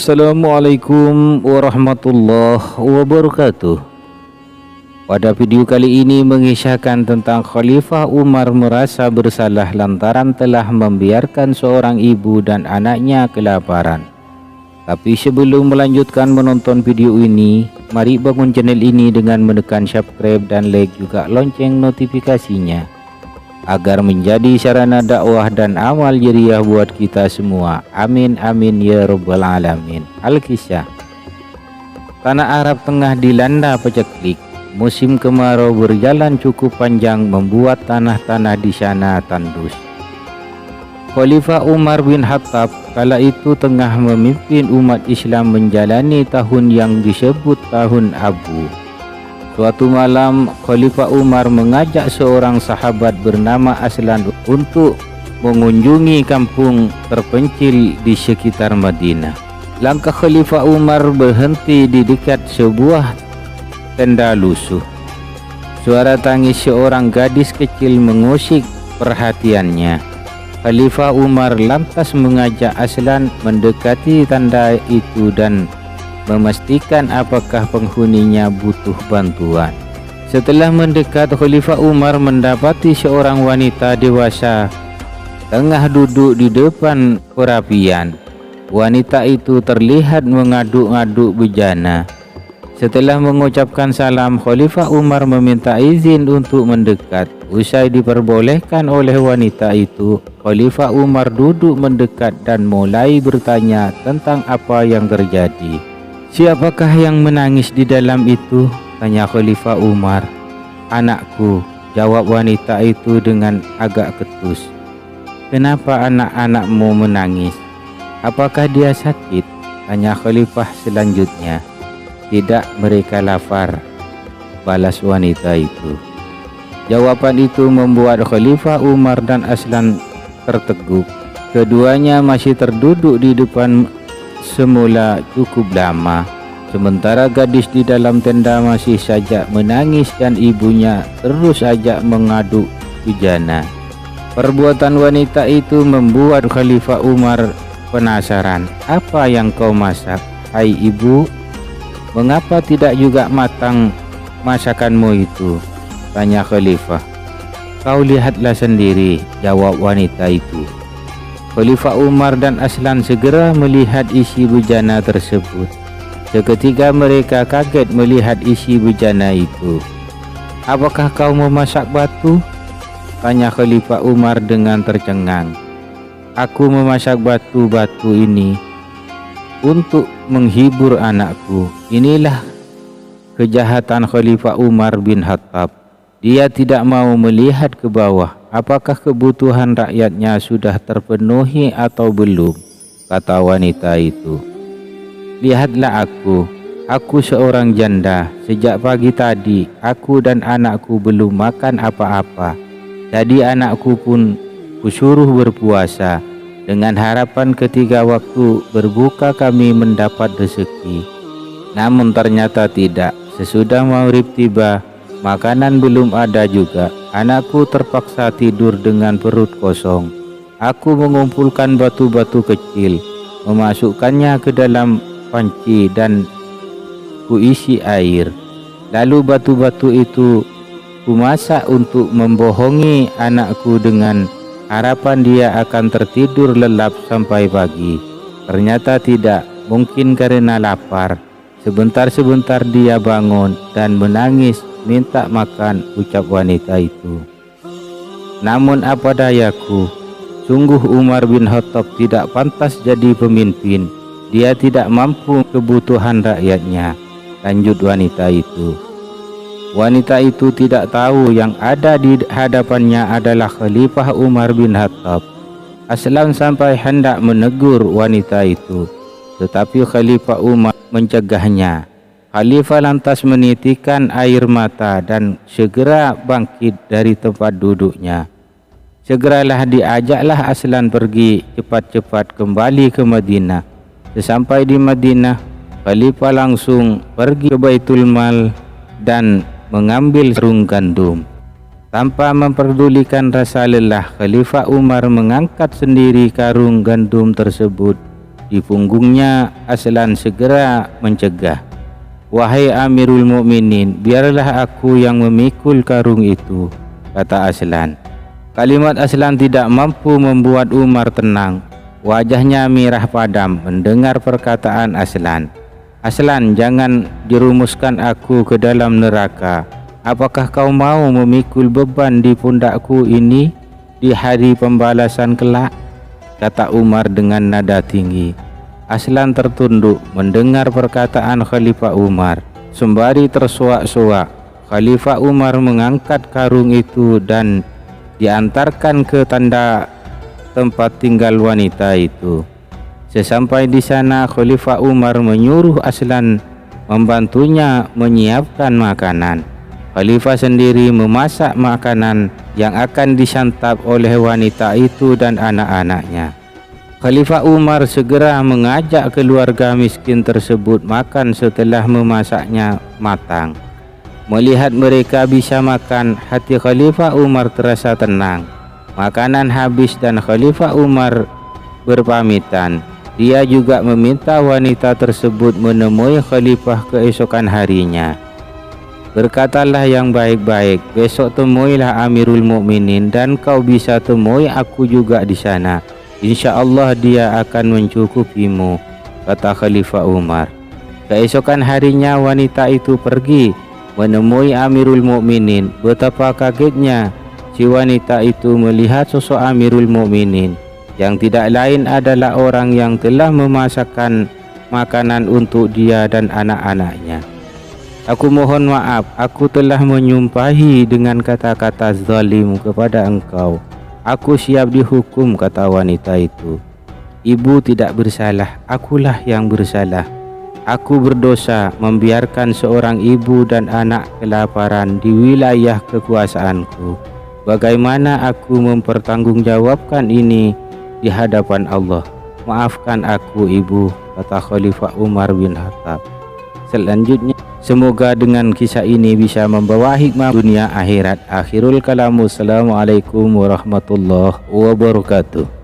Assalamualaikum warahmatullahi wabarakatuh. Pada video kali ini mengisahkan tentang Khalifah Umar merasa bersalah lantaran telah membiarkan seorang ibu dan anaknya kelaparan. Tapi sebelum melanjutkan menonton video ini, mari bangun channel ini dengan menekan subscribe dan like juga lonceng notifikasinya, agar menjadi sarana dakwah dan amal jariah buat kita semua. Amin amin ya rabbal alamin. Al-Kisah. Tanah Arab tengah dilanda paceklik. Musim kemarau berjalan cukup panjang membuat tanah-tanah di sana tandus. Khalifah Umar bin Khattab kala itu tengah memimpin umat Islam menjalani tahun yang disebut tahun Abu. Suatu malam, Khalifah Umar mengajak seorang sahabat bernama Aslan untuk mengunjungi kampung terpencil di sekitar Madinah. Langkah Khalifah Umar berhenti di dekat sebuah tenda lusuh. Suara tangis seorang gadis kecil mengusik perhatiannya. Khalifah Umar lantas mengajak Aslan mendekati tenda itu dan memastikan apakah penghuninya butuh bantuan. Setelah mendekat, Khalifah Umar mendapati seorang wanita dewasa tengah duduk di depan perapian. Wanita itu terlihat mengaduk-aduk bejana. Setelah mengucapkan salam, Khalifah Umar meminta izin untuk mendekat. Usai diperbolehkan oleh wanita itu, Khalifah Umar duduk mendekat dan mulai bertanya tentang apa yang terjadi. "Siapakah yang menangis di dalam itu?" tanya Khalifah Umar. "Anakku," jawab wanita itu dengan agak ketus. "Kenapa anak-anakmu menangis? Apakah dia sakit?" tanya Khalifah selanjutnya. "Tidak, mereka lapar," balas wanita itu. Jawaban itu membuat Khalifah Umar dan Aslan terteguk. Keduanya masih terduduk di depan semula cukup lama, sementara gadis di dalam tenda masih saja menangis dan ibunya terus saja mengaduk bejana. Perbuatan wanita itu membuat Khalifah Umar penasaran. "Apa yang kau masak, hai ibu? Mengapa tidak juga matang masakanmu itu?" tanya Khalifah. "Kau lihatlah sendiri," jawab wanita itu. Khalifah Umar dan Aslan segera melihat isi bejana tersebut. Seketika mereka kaget melihat isi bejana itu. "Apakah kau memasak batu?" tanya Khalifah Umar dengan tercengang. "Aku memasak batu-batu ini untuk menghibur anakku." Inilah kejahatan Khalifah Umar bin Khattab. Dia tidak mau melihat ke bawah apakah kebutuhan rakyatnya sudah terpenuhi atau belum, kata wanita itu. "Lihatlah aku seorang janda. Sejak pagi tadi aku dan anakku belum makan apa-apa. Jadi anakku pun kusuruh berpuasa dengan harapan ketika waktu berbuka kami mendapat rezeki. Namun ternyata tidak. Sesudah maghrib tiba, makanan belum ada juga. Anakku terpaksa tidur dengan perut kosong. Aku mengumpulkan batu-batu kecil, memasukkannya ke dalam panci dan kuisi air. Lalu batu-batu itu kumasak untuk membohongi anakku dengan harapan dia akan tertidur lelap sampai pagi. Ternyata tidak, mungkin karena lapar. Sebentar-sebentar dia bangun dan menangis minta makan," ucap wanita itu. "Namun apa dayaku, sungguh Umar bin Khattab tidak pantas jadi pemimpin. Dia tidak mampu kebutuhan rakyatnya," lanjut wanita itu. Wanita itu tidak tahu yang ada di hadapannya adalah Khalifah Umar bin Khattab. Aslan sampai hendak menegur wanita itu, tetapi Khalifah Umar mencegahnya. Khalifah lantas menitikan air mata dan segera bangkit dari tempat duduknya. Segeralah diajaklah Aslan pergi cepat-cepat kembali ke Madinah. Sesampai di Madinah, Khalifah langsung pergi ke Baitul Mal dan mengambil sarung gandum. Tanpa memperdulikan rasa lelah, Khalifah Umar mengangkat sendiri karung gandum tersebut di punggungnya, Aslan segera mencegah. "Wahai Amirul Mukminin, biarlah aku yang memikul karung itu," kata Aslan. Kalimat Aslan tidak mampu membuat Umar tenang. Wajahnya merah padam mendengar perkataan Aslan. "Aslan, jangan jerumuskan aku ke dalam neraka. Apakah kau mau memikul beban di pundakku ini di hari pembalasan kelak?" kata Umar dengan nada tinggi. Aslan tertunduk mendengar perkataan Khalifah Umar. Sembari tersoak-soak, Khalifah Umar mengangkat karung itu dan diantarkan ke tanda tempat tinggal wanita itu. Sesampai di sana, Khalifah Umar menyuruh Aslan membantunya menyiapkan makanan. Khalifah sendiri memasak makanan yang akan disantap oleh wanita itu dan anak-anaknya. Khalifah Umar segera mengajak keluarga miskin tersebut makan setelah memasaknya matang. Melihat mereka bisa makan, hati Khalifah Umar terasa tenang. Makanan habis dan Khalifah Umar berpamitan. Dia juga meminta wanita tersebut menemui Khalifah keesokan harinya. "Berkatalah yang baik-baik, besok temuilah Amirul Mukminin dan kau bisa temui aku juga di sana. Insya Allah dia akan mencukupimu," kata Khalifah Umar. Keesokan harinya wanita itu pergi menemui Amirul Mukminin. Betapa kagetnya si wanita itu melihat sosok Amirul Mukminin yang tidak lain adalah orang yang telah memasakkan makanan untuk dia dan anak-anaknya. "Aku mohon maaf, aku telah menyumpahi dengan kata-kata zalim kepada engkau. Aku siap dihukum," kata wanita itu. "Ibu tidak bersalah, akulah yang bersalah. Aku berdosa membiarkan seorang ibu dan anak kelaparan di wilayah kekuasaanku. Bagaimana aku mempertanggungjawabkan ini di hadapan Allah? Maafkan aku, Ibu," kata Khalifah Umar bin Khattab. Selanjutnya, semoga dengan kisah ini bisa membawa hikmah dunia akhirat. Akhirul kalamu. Assalamualaikum warahmatullahi wabarakatuh.